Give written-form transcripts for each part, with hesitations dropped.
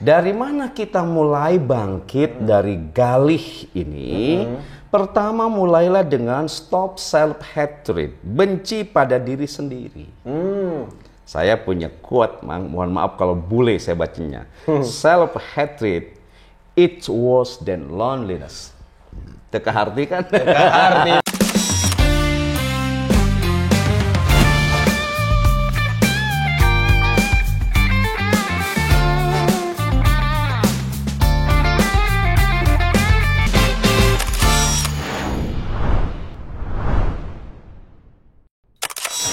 Dari mana kita mulai bangkit dari galih ini? Pertama mulailah dengan stop self-hatred, benci pada diri sendiri. Saya punya quote, mohon maaf kalau bule saya bacanya. Self-hatred, it's worse than loneliness. Teka arti kan? Teka arti.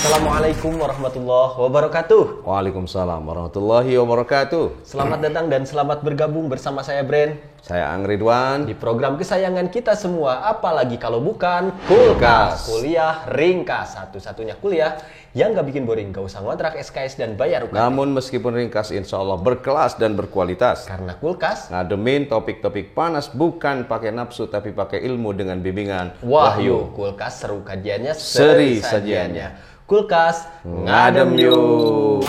Assalamualaikum warahmatullahi wabarakatuh. Waalaikumsalam warahmatullahi wabarakatuh. Selamat datang dan selamat bergabung bersama saya Bren Saya Ang Ridwan di program kesayangan kita semua, apalagi kalau bukan Kulkas. Kuliah ringkas, satu-satunya kuliah yang gak bikin boring, gak usah ngontrak SKS dan bayar UKT. Namun meskipun ringkas, insya Allah berkelas dan berkualitas. Karena Kulkas Ngademin topik-topik panas bukan pakai nafsu tapi pakai ilmu dengan bimbingan Wahyu. Kulkas seru kajiannya, Seri seri sajiannya. Kulkas Ngadem yuk.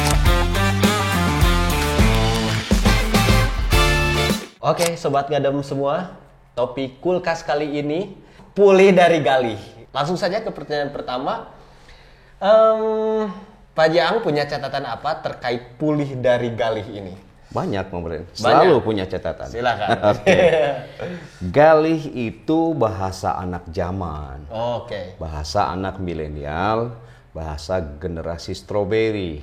Oke, sobat ngadem semua, topik Kulkas kali ini pulih dari galih. Langsung saja ke pertanyaan pertama. Pak Jaang punya catatan apa terkait pulih dari galih ini? Banyak, selalu punya catatan. Silakan. Galih itu bahasa anak zaman, Oke. bahasa anak milenial, bahasa generasi stroberi.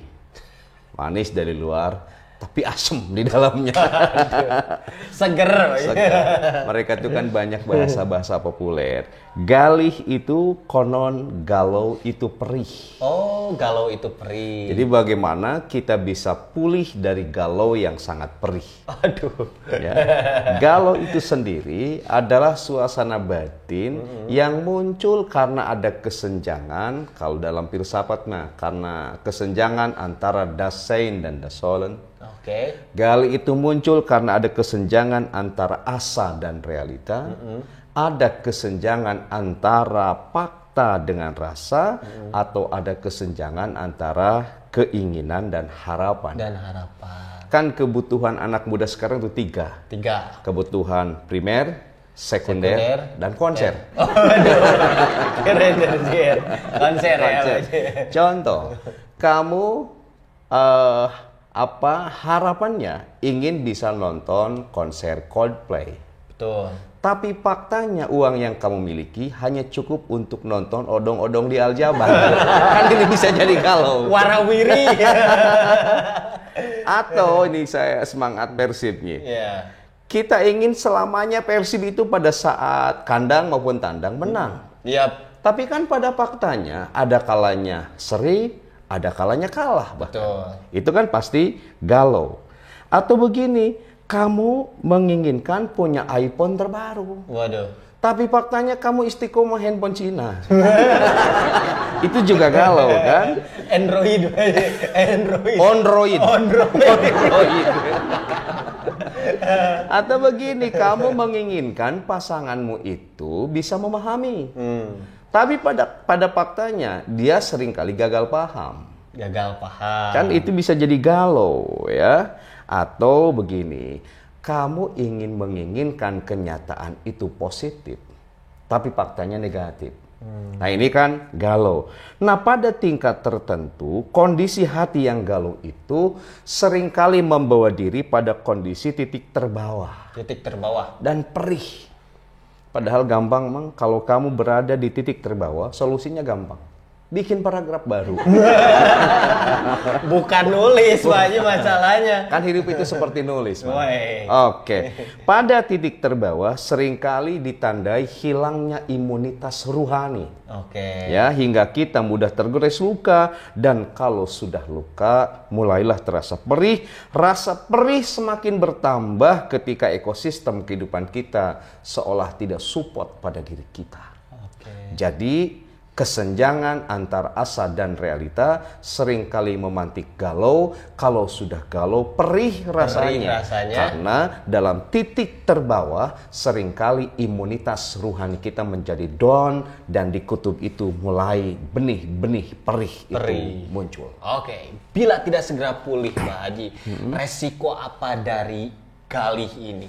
Manis dari luar, tapi asem di dalamnya. Seger. Mereka itu kan banyak bahasa-bahasa populer. Galih itu konon, galau itu perih. Oh, galau itu perih. Jadi bagaimana kita bisa pulih dari galau yang sangat perih? Aduh. Ya. Galau itu sendiri adalah suasana batin yang muncul karena ada kesenjangan, kalau dalam filsafat karena kesenjangan antara das Sein dan das Sollen. Oke. Galih itu muncul karena ada kesenjangan antara asa dan realita, ada kesenjangan antara fakta dengan rasa, atau ada kesenjangan antara keinginan dan harapan. Dan harapan. Kan kebutuhan anak muda sekarang itu tiga. Kebutuhan primer, sekunder, dan konser. Oh, aduh. Keren. Konser ya. Contoh, kamu harapannya ingin bisa nonton konser Coldplay. Betul. Tapi faktanya uang yang kamu miliki hanya cukup untuk nonton odong-odong di Aljabar. Kan ini bisa jadi galau. Warawiri. Atau ini saya semangat Persibnya. Yeah. Kita ingin selamanya Persib itu pada saat kandang maupun tandang menang. Yap. Tapi kan pada faktanya ada kalanya seri, ada kalanya kalah bahkan. Betul. Itu kan pasti galau. Atau begini, kamu menginginkan punya iPhone terbaru. Waduh. Tapi faktanya kamu istiqomah handphone Cina. Itu juga galau kan? Android. Android. Atau begini, kamu menginginkan pasanganmu itu bisa memahami. Tapi pada faktanya dia seringkali gagal paham. Kan itu bisa jadi galau ya. Atau begini, kamu menginginkan kenyataan itu positif, tapi faktanya negatif. Nah ini kan galau. Nah pada tingkat tertentu, kondisi hati yang galau itu seringkali membawa diri pada kondisi titik terbawah. Dan perih. Padahal gampang kalau kamu berada di titik terbawah, solusinya gampang. Bikin paragraf baru. Bukan nulis, Pak, ini masalahnya. Kan hidup itu seperti nulis, Pak. Wey. Oke. Pada titik terbawah seringkali ditandai hilangnya imunitas ruhani. Oke. Ya, hingga kita mudah tergores luka, dan kalau sudah luka mulailah terasa perih. Rasa perih semakin bertambah ketika ekosistem kehidupan kita seolah tidak support pada diri kita. Oke. Jadi kesenjangan antara asa dan realita seringkali memantik galau. Kalau sudah galau, perih rasanya. Karena dalam titik terbawah seringkali imunitas ruhani kita menjadi down, dan di kutub itu mulai benih-benih perih itu muncul. Oke, bila tidak segera pulih, Pak Haji, resiko apa dari galih ini?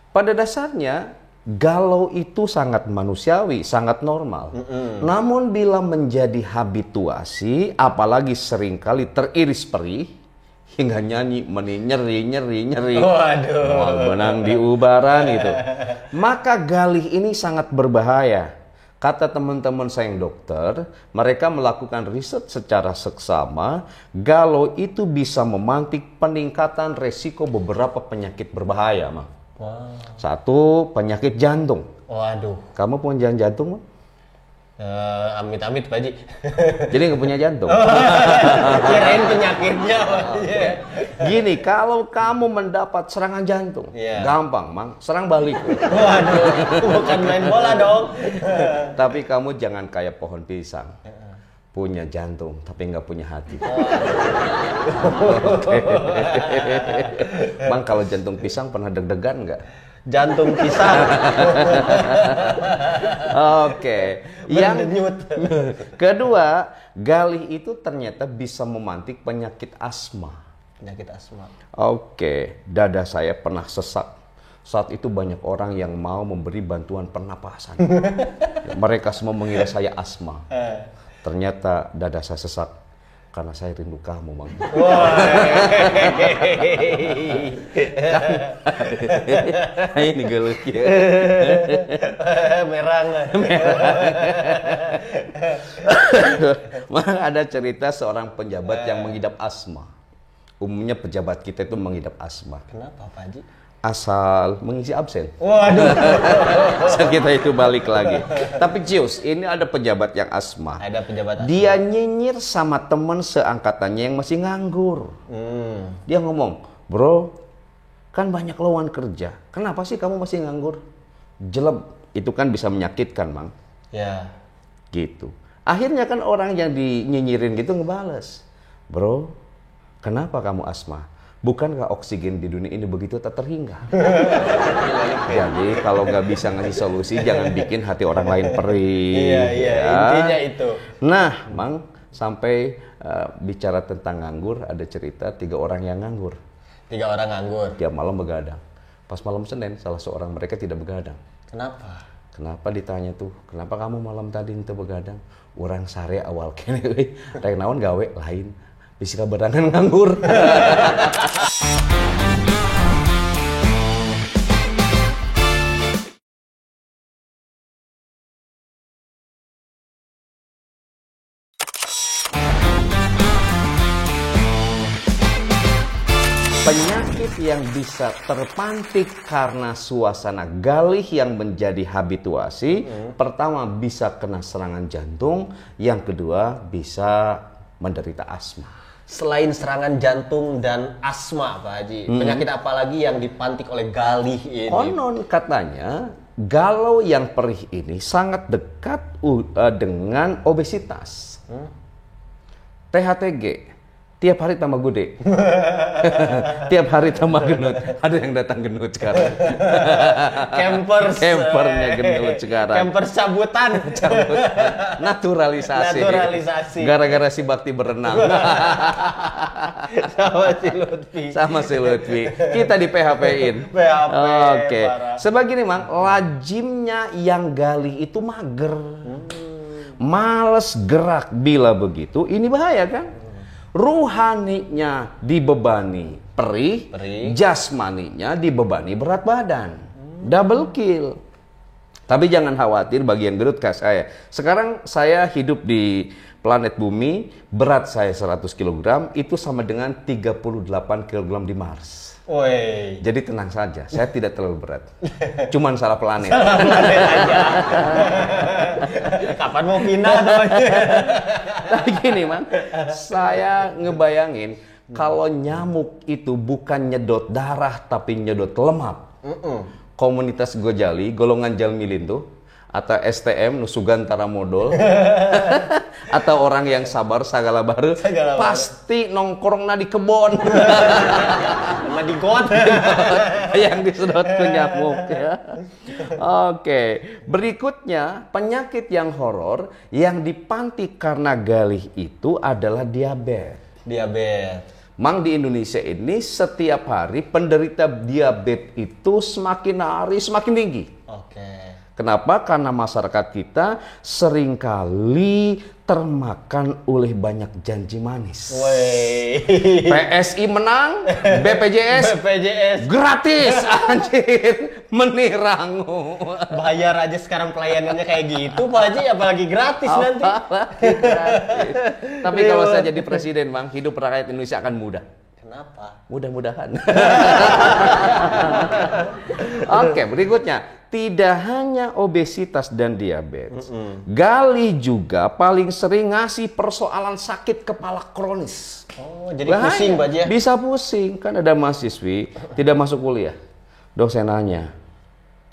Pada dasarnya galau itu sangat manusiawi, sangat normal. Namun bila menjadi habituasi, apalagi seringkali teriris perih, hingga nyanyi, nyeri. Waduh. Benang di ubaran itu. Maka galih ini sangat berbahaya. Kata teman-teman saya yang dokter, mereka melakukan riset secara seksama, galau itu bisa memantik peningkatan resiko beberapa penyakit berbahaya, Mang. Wow. Satu, penyakit jantung. Waduh. Kamu punya jantung, Mang? Amit-amit, Pak Haji. Jadi nggak punya jantung. Kirain penyakitnya, Pak Haji. Gini, kalau kamu mendapat serangan jantung, gampang, Mang, serang balik. Waduh, bukan main bola dong. Tapi kamu jangan kayak pohon pisang. Punya jantung, tapi nggak punya hati. Bang, kalau jantung pisang pernah deg-degan nggak? Jantung pisang. Oke. Yang kedua, galih itu ternyata bisa memantik penyakit asma. Penyakit asma. Oke, dada saya pernah sesak. Saat itu banyak orang yang mau memberi bantuan pernapasan. Mereka semua mengira saya asma. Ternyata dada saya sesak karena saya rindu kamu, Bang. Ini gelut ya. Merang. Ada cerita seorang pejabat yang mengidap asma. Umumnya pejabat kita itu mengidap asma. Kenapa, Pak Haji? Asal mengisi absen. Waduh. Kita itu balik lagi. Tapi Cius, ini ada pejabat yang asma. Ada pejabat asma. Dia nyinyir sama teman seangkatannya yang masih nganggur. Dia ngomong, bro, kan banyak lowongan kerja. Kenapa sih kamu masih nganggur? Jelek, itu kan bisa menyakitkan, Mang. Ya. Gitu. Akhirnya kan orang yang dinyinyirin gitu ngebales. Bro, kenapa kamu asma? Bukankah oksigen di dunia ini begitu tak terhingga? Jadi kalau nggak bisa ngasih solusi, jangan bikin hati orang lain perih. Iya, ya. Intinya itu. Nah, Mang, sampai bicara tentang nganggur, ada cerita 3 orang yang nganggur. 3 orang nganggur. Tiap malam begadang. Pas malam Senin, salah seorang mereka tidak begadang. Kenapa? Kenapa ditanya tuh, kenapa kamu malam tadi itu begadang? Orang sare awal kene, rek naon gawe lain. Bisa berangan nganggur. Penyakit yang bisa terpantik karena suasana galih yang menjadi habituasi, pertama bisa kena serangan jantung, yang kedua bisa menderita asma. Selain serangan jantung dan asma, Pak Haji, penyakit apa lagi yang dipantik oleh galih ini? Konon katanya, galau yang perih ini sangat dekat dengan obesitas. THTG, tiap hari tambah gede. Tiap hari tambah gendut. Ada yang datang gendut sekarang. Campernya gendut sekarang. Campers cabutan. Naturalisasi. Gara-gara si Bakti berenang. Sama si Lutfi. Kita di PHP-in. Oke. Sebegini, Mang, lazimnya yang galih itu mager. Males gerak. Bila begitu, ini bahaya kan? Ruhaninya dibebani perih, jasmaninya dibebani berat badan. Double kill. Tapi jangan khawatir bagi yang gendut kayak saya. Sekarang saya hidup di planet bumi, berat saya 100 kg, itu sama dengan 38 kg di Mars. Woi. Jadi tenang saja, saya tidak terlalu berat. Cuman salah planet. Salah planet aja. Kapan mau pindah tuh? Tapi gini, Mang, saya ngebayangin kalau nyamuk itu bukan nyedot darah tapi nyedot lemak. Komunitas Gojali, golongan Jalmilin tuh, atau STM Nusugan Taramodol, atau orang yang sabar sagala baru, pasti nongkrongna di kebon. Sama di got. Yang disedot ke nyamuk ya. Oke, berikutnya penyakit yang horor yang dipantik karena galih itu adalah diabetes. Diabetes. Mang di Indonesia ini setiap hari penderita diabetes itu semakin hari semakin tinggi. Oke. Kenapa? Karena masyarakat kita seringkali termakan oleh banyak janji manis. Wey. PSI menang, BPJS gratis, anjir, menirangu. Bayar aja sekarang pelayanannya kayak gitu, Pak Haji, apalagi gratis nanti. Gratis. Tapi kalau saya jadi presiden, Bang, hidup rakyat Indonesia akan mudah. Kenapa? Mudah-mudahan. Oke, berikutnya. Tidak hanya obesitas dan diabetes. Galih juga paling sering ngasih persoalan sakit kepala kronis. Oh, jadi pusing, Pak Haji ya? Bisa pusing. Kan ada mahasiswi tidak masuk kuliah. Dosen nanya,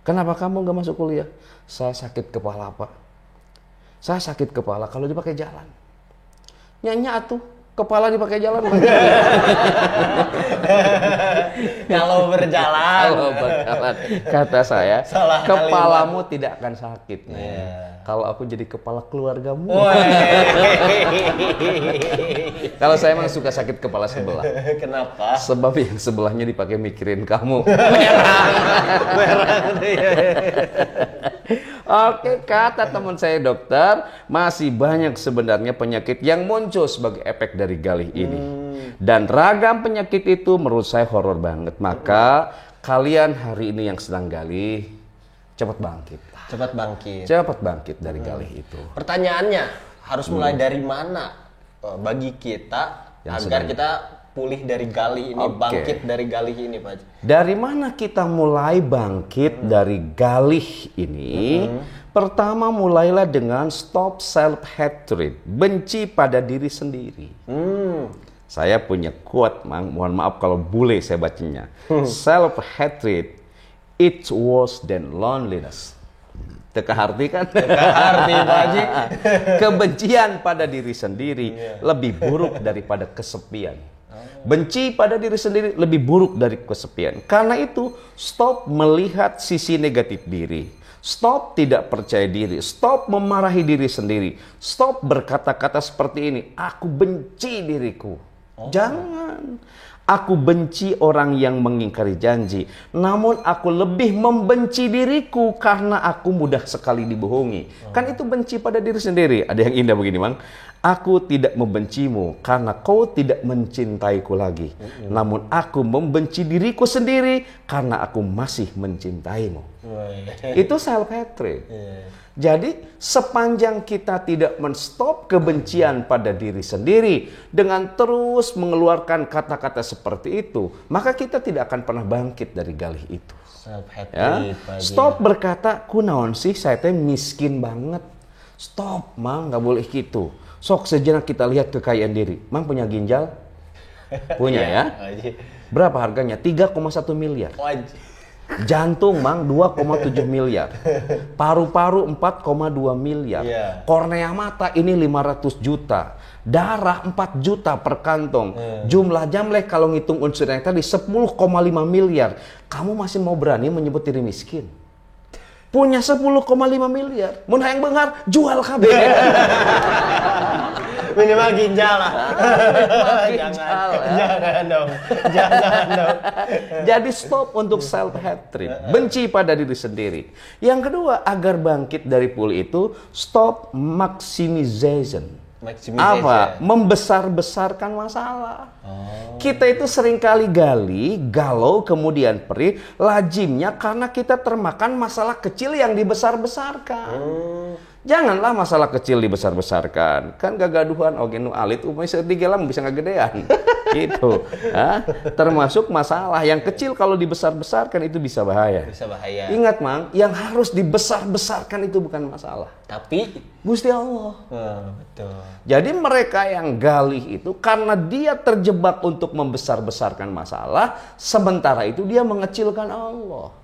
kenapa kamu nggak masuk kuliah? Saya sakit kepala, Pak. Saya sakit kepala kalau dipakai jalan. Nyanyi atuh. Kepala dipakai jalan. Kalau berjalan. Kata saya, Salah kepalamu tidak akan sakit. Kalau aku jadi kepala keluargamu. Kalau saya memang suka sakit kepala sebelah. Kenapa? Sebab yang sebelahnya dipakai mikirin kamu. Oke, kata teman saya dokter, masih banyak sebenarnya penyakit yang muncul sebagai efek dari galih ini. Dan ragam penyakit itu menurut saya horor banget. Maka kalian hari ini yang sedang galih, cepat bangkit. Cepat bangkit. Cepat bangkit dari galih itu. Pertanyaannya, harus mulai dari mana bagi kita Yang agar sedang- kita pulih dari galih ini, Oke. bangkit dari galih ini, Pak Haji? Dari mana kita mulai bangkit dari galih ini? Pertama, mulailah dengan stop self-hatred, benci pada diri sendiri. Saya punya quote, mohon maaf kalau bule saya bacanya. Self-hatred, it's worse than loneliness. Teka arti kan? Arti, Pak Haji. Kebencian pada diri sendiri lebih buruk daripada kesepian. Benci pada diri sendiri lebih buruk dari kesepian. Karena itu, stop melihat sisi negatif diri. Stop tidak percaya diri. Stop memarahi diri sendiri. Stop berkata-kata seperti ini. Aku benci diriku. Jangan. Aku benci orang yang mengingkari janji. Namun aku lebih membenci diriku karena aku mudah sekali dibohongi. Kan itu benci pada diri sendiri. Ada yang indah begini, Mang. Aku tidak membencimu karena kau tidak mencintaiku lagi. Namun aku membenci diriku sendiri karena aku masih mencintaimu. Itu self-hatred. Jadi sepanjang kita tidak men-stop kebencian pada diri sendiri dengan terus mengeluarkan kata-kata seperti itu, maka kita tidak akan pernah bangkit dari galih itu. Self-hatred, Pak Haji. Stop berkata, kunaon sih saya teh miskin banget. Stop, Mang, nggak boleh gitu. Sok sejenak kita lihat kekayaan diri. Mang punya ginjal? Punya ya? Pak Haji. Berapa harganya? 3,1 miliar. Pak Haji. Jantung, Mang, 2,7 miliar. Paru-paru 4,2 miliar. Iya. Kornea mata ini 500 juta. Darah 4 juta per kantong. Jumlah jamleh kalau ngitung unsurnya tadi 10,5 miliar. Kamu masih mau berani menyebut diri miskin? Punya 10,5 miliar. Mun hayang beunghar, jual kabeh. Minimal ginjal lah. Ginjal, ya. Jangan dong. Jangan dong. Jadi stop untuk self-hatred, benci pada diri sendiri. Yang kedua, agar bangkit dari pulih itu, stop maximization. Apa? Membesar-besarkan masalah. Kita itu seringkali galau, kemudian perih, lazimnya karena kita termakan masalah kecil yang dibesar-besarkan. Janganlah masalah kecil dibesar-besarkan. Kan gagaduhan oge nu alit umay seutiga lah bisa ngagedean. Gitu. Termasuk masalah yang kecil kalau dibesar-besarkan itu bisa bahaya. Bisa bahaya. Ingat, Mang, yang harus dibesar-besarkan itu bukan masalah, Tapi Gusti Allah. betul. Jadi mereka yang galih itu karena dia terjebak untuk membesar-besarkan masalah, sementara itu dia mengecilkan Allah.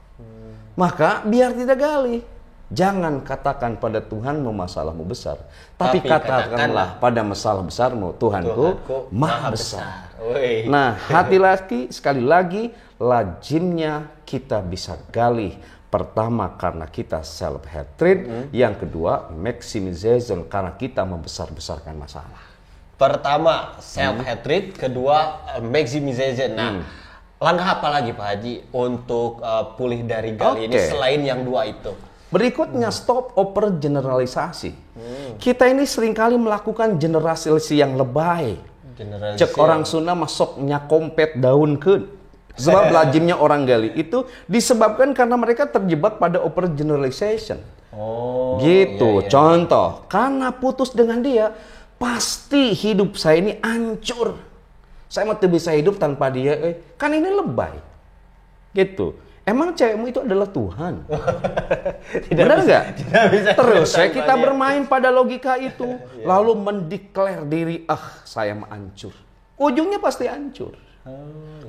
Maka biar tidak galih. Jangan katakan pada Tuhanmu masalahmu besar, tapi katakanlah pada masalah besarmu, Tuhanku maha besar. Woi. Nah, hati lagi, sekali lagi, lazimnya kita bisa galih. Pertama karena kita self-hatred, yang kedua maximization karena kita membesar-besarkan masalah. Pertama, self-hatred. Kedua, maximization. Nah, langkah apa lagi Pak Haji untuk pulih dari gali ini selain yang dua itu? Berikutnya, stop overgeneralisasi. Kita ini seringkali melakukan generalisasi yang lebay. Cek orang Sunda masuknya kompet daun ke. Sebab lazimnya orang gali itu disebabkan karena mereka terjebak pada overgeneralization. Gitu. Iya. Contoh, karena putus dengan dia, pasti hidup saya ini hancur. Saya mau bisa hidup tanpa dia. Kan ini lebay. Gitu. Emang cewekmu itu adalah Tuhan? Benar nggak? Terus kita bermain pada logika itu, lalu mendeklar diri, saya mau hancur. Ujungnya pasti hancur.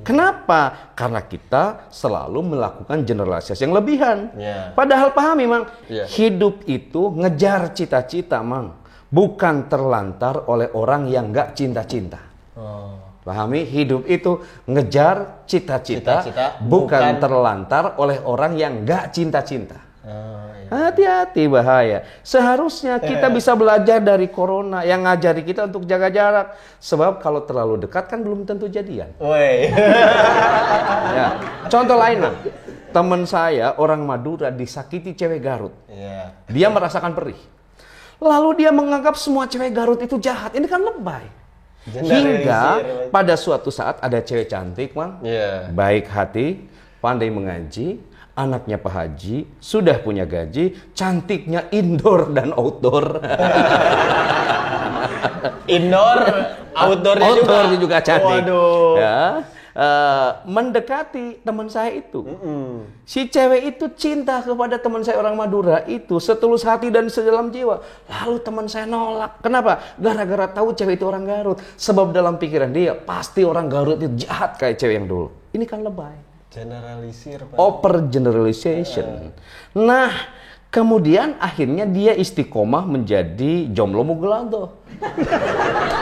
Kenapa? Karena kita selalu melakukan generalisasi yang lebihan. Padahal pahami, Mang, hidup itu ngejar cita-cita, Mang. Bukan terlantar oleh orang yang nggak cinta-cinta. Pahami? Hidup itu ngejar cita-cita, bukan terlantar oleh orang yang nggak cinta-cinta. Hati-hati, bahaya. Seharusnya kita bisa belajar dari corona yang ngajari kita untuk jaga jarak. Sebab kalau terlalu dekat kan belum tentu jadian. Ya. Contoh lain, Mang. Teman saya orang Madura disakiti cewek Garut. Dia merasakan perih. Lalu dia menganggap semua cewek Garut itu jahat. Ini kan lebay. Hingga pada suatu saat ada cewek cantik, Mang. Baik hati, pandai mengaji. Anaknya Pak Haji, sudah punya gaji, cantiknya indoor dan outdoor. Indoor, outdoornya juga cantik. Waduh. Ya, mendekati teman saya itu. Si cewek itu cinta kepada teman saya orang Madura itu setulus hati dan sedalam jiwa. Lalu teman saya nolak. Kenapa? Gara-gara tahu cewek itu orang Garut. Sebab dalam pikiran dia pasti orang Garut itu jahat kayak cewek yang dulu. Ini kan lebay. Generalisir, Pak. Overgeneralization. Nah, kemudian akhirnya dia istiqomah menjadi jomblo mugelado.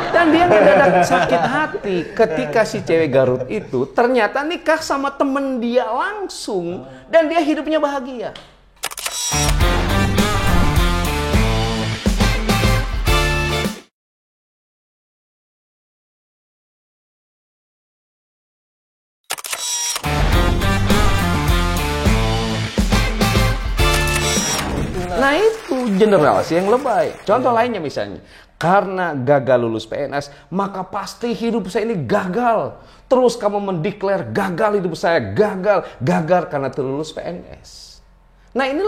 Dan dia mendadak sakit hati ketika si cewek Garut itu ternyata nikah sama temen dia langsung dan dia hidupnya bahagia. Nah itu generasi yang lebay. Contoh lainnya misalnya, karena gagal lulus PNS, maka pasti hidup saya ini gagal. Terus kamu mendeklar gagal hidup saya, gagal karena terlulus PNS. Nah ini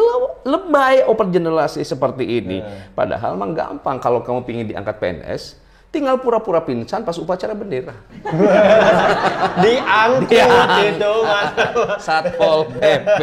lebay overgeneralisasi seperti ini. Padahal memang gampang kalau kamu ingin diangkat PNS, tinggal pura-pura pingsan pas upacara bendera. Diangkut itu, Mas. Satpol PP,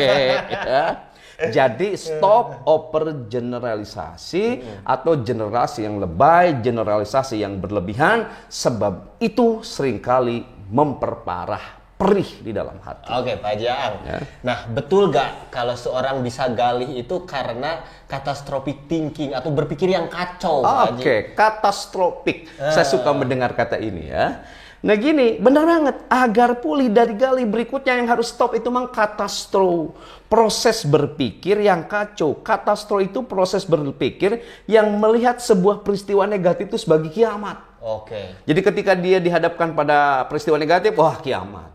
ya. Jadi stop overgeneralisasi atau generasi yang lebay, generalisasi yang berlebihan, sebab itu seringkali memperparah perih di dalam hati. Oke, Pak Jaang. Ya. Nah, betul gak kalau seorang bisa galih itu karena catastrophic thinking atau berpikir yang kacau? Oke, catastrophic. Saya suka mendengar kata ini ya. Nah gini, benar banget. Agar pulih dari gali berikutnya yang harus stop itu memang katastro. Proses berpikir yang kacau. Katastro itu proses berpikir yang melihat sebuah peristiwa negatif itu sebagai kiamat. Jadi ketika dia dihadapkan pada peristiwa negatif, wah kiamat.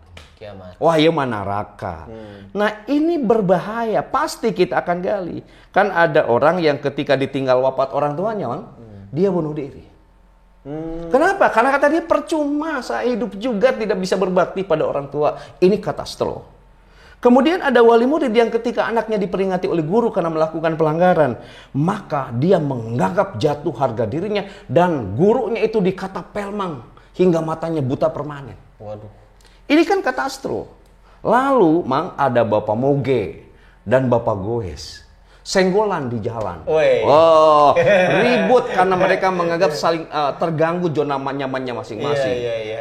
Wah iya neraka. Nah ini berbahaya. Pasti kita akan gali. Kan ada orang yang ketika ditinggal wafat orang tuanya, dia bunuh diri. Kenapa? Karena kata dia percuma saya hidup juga tidak bisa berbakti pada orang tua. Ini katastrof. Kemudian ada wali murid yang ketika anaknya diperingati oleh guru karena melakukan pelanggaran, maka dia menganggap jatuh harga dirinya dan gurunya itu dikata pelmang hingga matanya buta permanen. Waduh. Ini kan katastrof. Lalu Mang ada Bapak Moge dan Bapak Goes. Senggolan di jalan. Ribut karena mereka menganggap saling terganggu zona nyamannya masing-masing.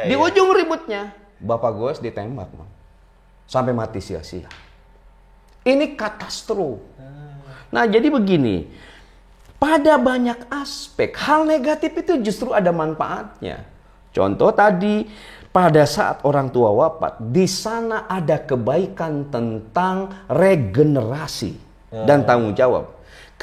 Di ujung ributnya, Bapak Goes ditembak, Mang. Sampai mati sia-sia. Ini katastrof. Nah, jadi begini. Pada banyak aspek, hal negatif itu justru ada manfaatnya. Contoh tadi, pada saat orang tua wafat, di sana ada kebaikan tentang regenerasi dan tanggung jawab.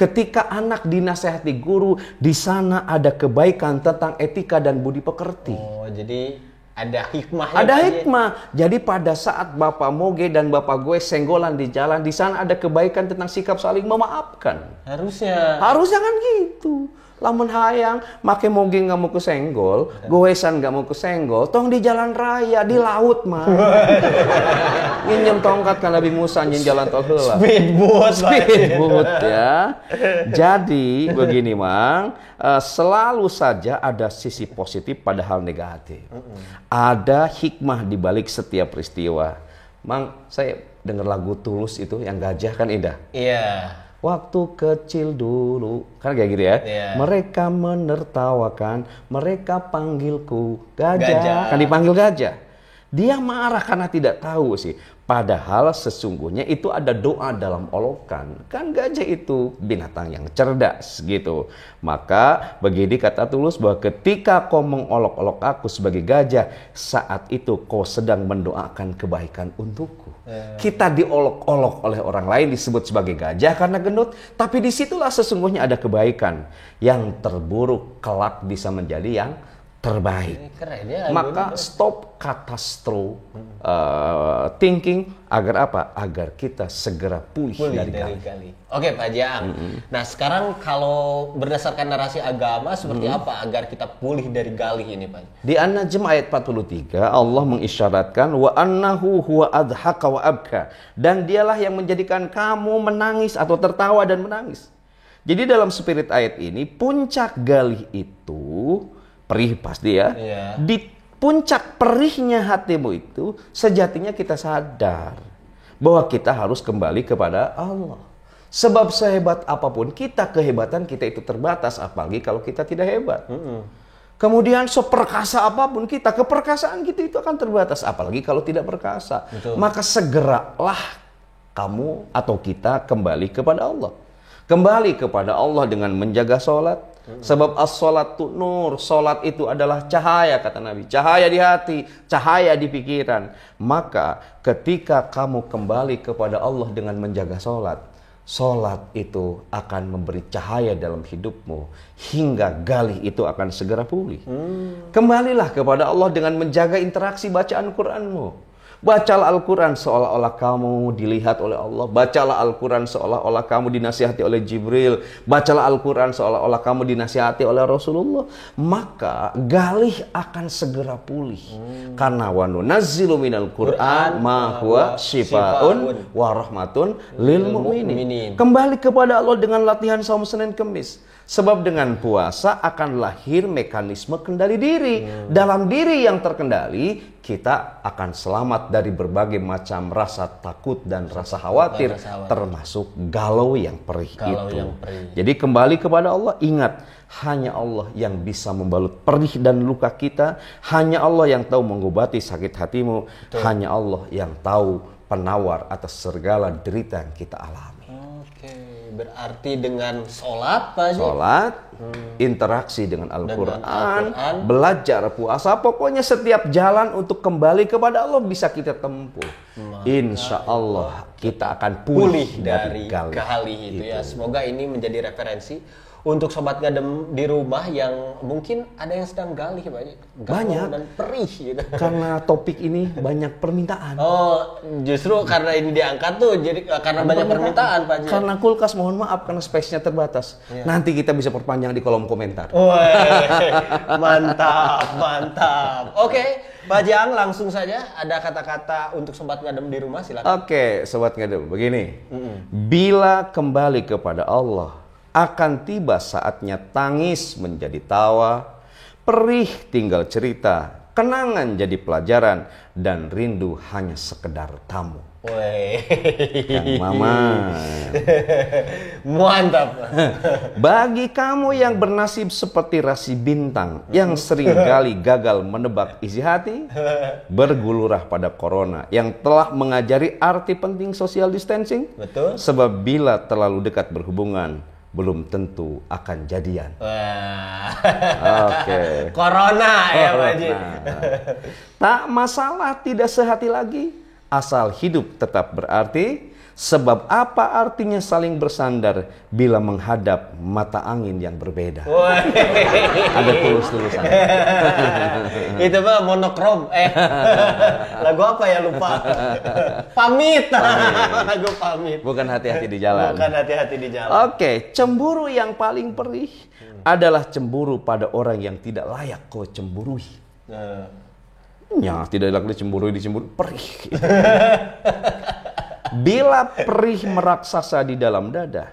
Ketika anak dinasehati guru, di sana ada kebaikan tentang etika dan budi pekerti. Oh, jadi ada hikmahnya. Ada hikmah. Jadi pada saat Bapak Moge dan Bapak gue senggolan di jalan, di sana ada kebaikan tentang sikap saling memaafkan. Harusnya Kan gitu. Lamun hayang, make moge nggak mau kesenggol, goesan nggak mau kesenggol, tong di jalan raya, di laut mah. Nginjem tongkat kan Nabi Musa nyin jalan tol heula. Speedboat ya. Jadi begini Mang, selalu saja ada sisi positif pada hal negatif. Ada hikmah di balik setiap peristiwa. Mang, saya dengar lagu Tulus itu yang gajah kan indah. Iya. Waktu kecil dulu, kan kayak gitu ya. Yeah. Mereka menertawakan, mereka panggilku gajah. Kan dipanggil gajah. Dia marah karena tidak tahu sih. Padahal sesungguhnya itu ada doa dalam olokan. Kan gajah itu binatang yang cerdas gitu. Maka begini kata Tulus bahwa ketika kau mengolok-olok aku sebagai gajah, saat itu kau sedang mendoakan kebaikan untukku. Kita diolok-olok oleh orang lain disebut sebagai gajah karena gendut. Tapi disitulah sesungguhnya ada kebaikan. Yang terburuk kelak bisa menjadi yang terbaik. Keren ya. Maka stop thinking agar apa? Agar kita segera pulih dari gali. Oke Pak Jang. Nah sekarang kalau berdasarkan narasi agama seperti apa agar kita pulih dari galih ini Pak? Di An-Najm ayat 43 Allah mengisyaratkan wa annahu huwa adhaka wa abka, dan dialah yang menjadikan kamu menangis atau tertawa dan menangis. Jadi dalam spirit ayat ini puncak galih itu perih pasti ya. Iya. Di puncak perihnya hatimu itu sejatinya kita sadar bahwa kita harus kembali kepada Allah. Sebab sehebat apapun kita, kehebatan kita itu terbatas, apalagi kalau kita tidak hebat. Kemudian seperkasa apapun kita, keperkasaan kita itu akan terbatas, apalagi kalau tidak perkasa. Betul. Maka segeralah kamu atau kita kembali kepada Allah. Kembali kepada Allah dengan menjaga sholat. Sebab as-sholatu nur, sholat itu adalah cahaya kata Nabi. Cahaya di hati, cahaya di pikiran. Maka ketika kamu kembali kepada Allah dengan menjaga sholat, sholat itu akan memberi cahaya dalam hidupmu. Hingga galih itu akan segera pulih. Kembalilah kepada Allah dengan menjaga interaksi bacaan Qur'anmu. Bacalah Al-Quran seolah-olah kamu dilihat oleh Allah. Bacalah Al-Quran seolah-olah kamu dinasihati oleh Jibril. Bacalah Al-Quran seolah-olah kamu dinasihati oleh Rasulullah. Maka galih akan segera pulih. Karena wa nunazzilu minal Qur'an ma huwa syifaun wa rahmatun lil mu'minin. Kembali kepada Allah dengan latihan saum Senin Kemis. Sebab dengan puasa akan lahir mekanisme kendali diri. Dalam diri yang terkendali, kita akan selamat dari berbagai macam rasa takut dan rasa khawatir. Termasuk galau yang perih itu. Jadi kembali kepada Allah, ingat, hanya Allah yang bisa membalut perih dan luka kita. Hanya Allah yang tahu mengobati sakit hatimu. Betul. Hanya Allah yang tahu penawar atas segala derita yang kita alami. Berarti dengan sholat Pak Haji? Sholat, interaksi dengan Al-Quran, belajar puasa, pokoknya setiap jalan untuk kembali kepada Allah bisa kita tempuh. Insya Allah kita akan pulih dari galih itu ya. Semoga ini menjadi referensi untuk sobat ngadem di rumah yang mungkin ada yang sedang galih Pak Haji. Banyak dan perih gitu. Karena topik ini banyak permintaan. Oh, justru karena ini diangkat tuh jadi karena banyak permintaan Pak Haji. Karena kulkas mohon maaf karena space-nya terbatas. Ya. Nanti kita bisa perpanjang di kolom komentar. Mantap. Oke, Pak Jang langsung saja ada kata-kata untuk sobat ngadem di rumah silakan. Oke, sobat ngadem begini. Bila kembali kepada Allah, akan tiba saatnya tangis menjadi tawa, perih tinggal cerita, kenangan jadi pelajaran, dan rindu hanya sekedar tamu. Kang Mama. Mantap. Bagi kamu yang bernasib seperti rasi bintang, yang seringkali gagal menebak isi hati, bergulurah pada corona yang telah mengajari arti penting social distancing. Betul. Sebab bila terlalu dekat berhubungan, belum tentu akan jadian. Oke. Corona ya Pak Haji. Tak masalah tidak sehati lagi, asal hidup tetap berarti. Sebab apa artinya saling bersandar bila menghadap mata angin yang berbeda? Ada tulus-tulusan. Itu mah monokrom. Lagu apa ya lupa? Pamit. Lagu pamit. Bukan hati-hati di jalan. Bukan hati-hati di jalan. Oke, cemburu yang paling perih adalah cemburu pada orang yang tidak layak kau cemburui. Ya, tidak layak dicemburui, perih. Bila perih meraksasa di dalam dada,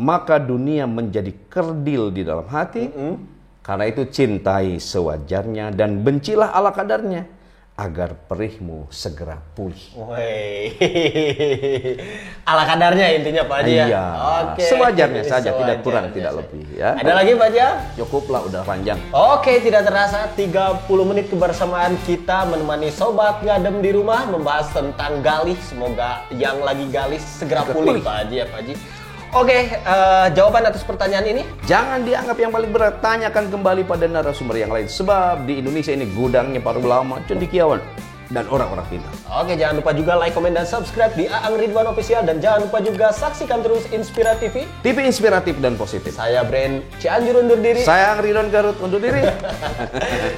maka dunia menjadi kerdil di dalam hati. Karena itu cintai sewajarnya dan bencilah ala kadarnya, agar perihmu segera pulih. Ala kadarnya intinya Pak Haji ya? Iya, sewajarnya saja, tidak kurang, tidak lebih. Ya. Ada lagi Pak Haji? Cukuplah, udah panjang. Oke, tidak terasa 30 menit kebersamaan kita menemani Sobat Ngadem di rumah membahas tentang galih. Semoga yang lagi galih segera pulih Pak Haji ya Pak Haji. Oke, jawaban atas pertanyaan ini? Jangan dianggap yang paling berat, tanyakan kembali pada narasumber yang lain. Sebab di Indonesia ini gudangnya para ulama, cendekiawan, dan orang-orang pintar. Oke, jangan lupa juga like, komen, dan subscribe di Aang Ridwan Official. Dan jangan lupa juga saksikan terus Inspira TV. TV inspiratif dan positif. Saya Brand Cianjur undur diri. Saya Aang Ridwan Garut undur diri.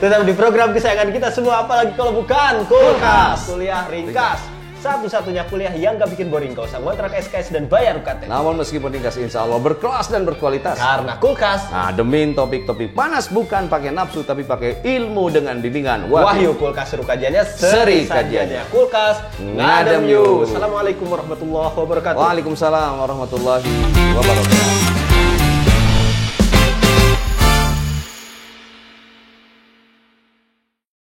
Tetap di program kesayangan kita semua, apalagi kalau bukan Kulkas. Kuliah ringkas. Satu-satunya kuliah yang gak bikin boring. Gak usah ngontrak SKS dan bayar UKT. Namun meskipun ringkas, insya Allah berkelas dan berkualitas. Karena Kulkas ngademin topik-topik panas, bukan pakai nafsu tapi pakai ilmu dengan bimbingan Wahyu. Kulkas seru kajiannya, seri kajiannya. Kulkas ngadem yuk. Assalamualaikum warahmatullahi wabarakatuh. Waalaikumsalam warahmatullahi wabarakatuh.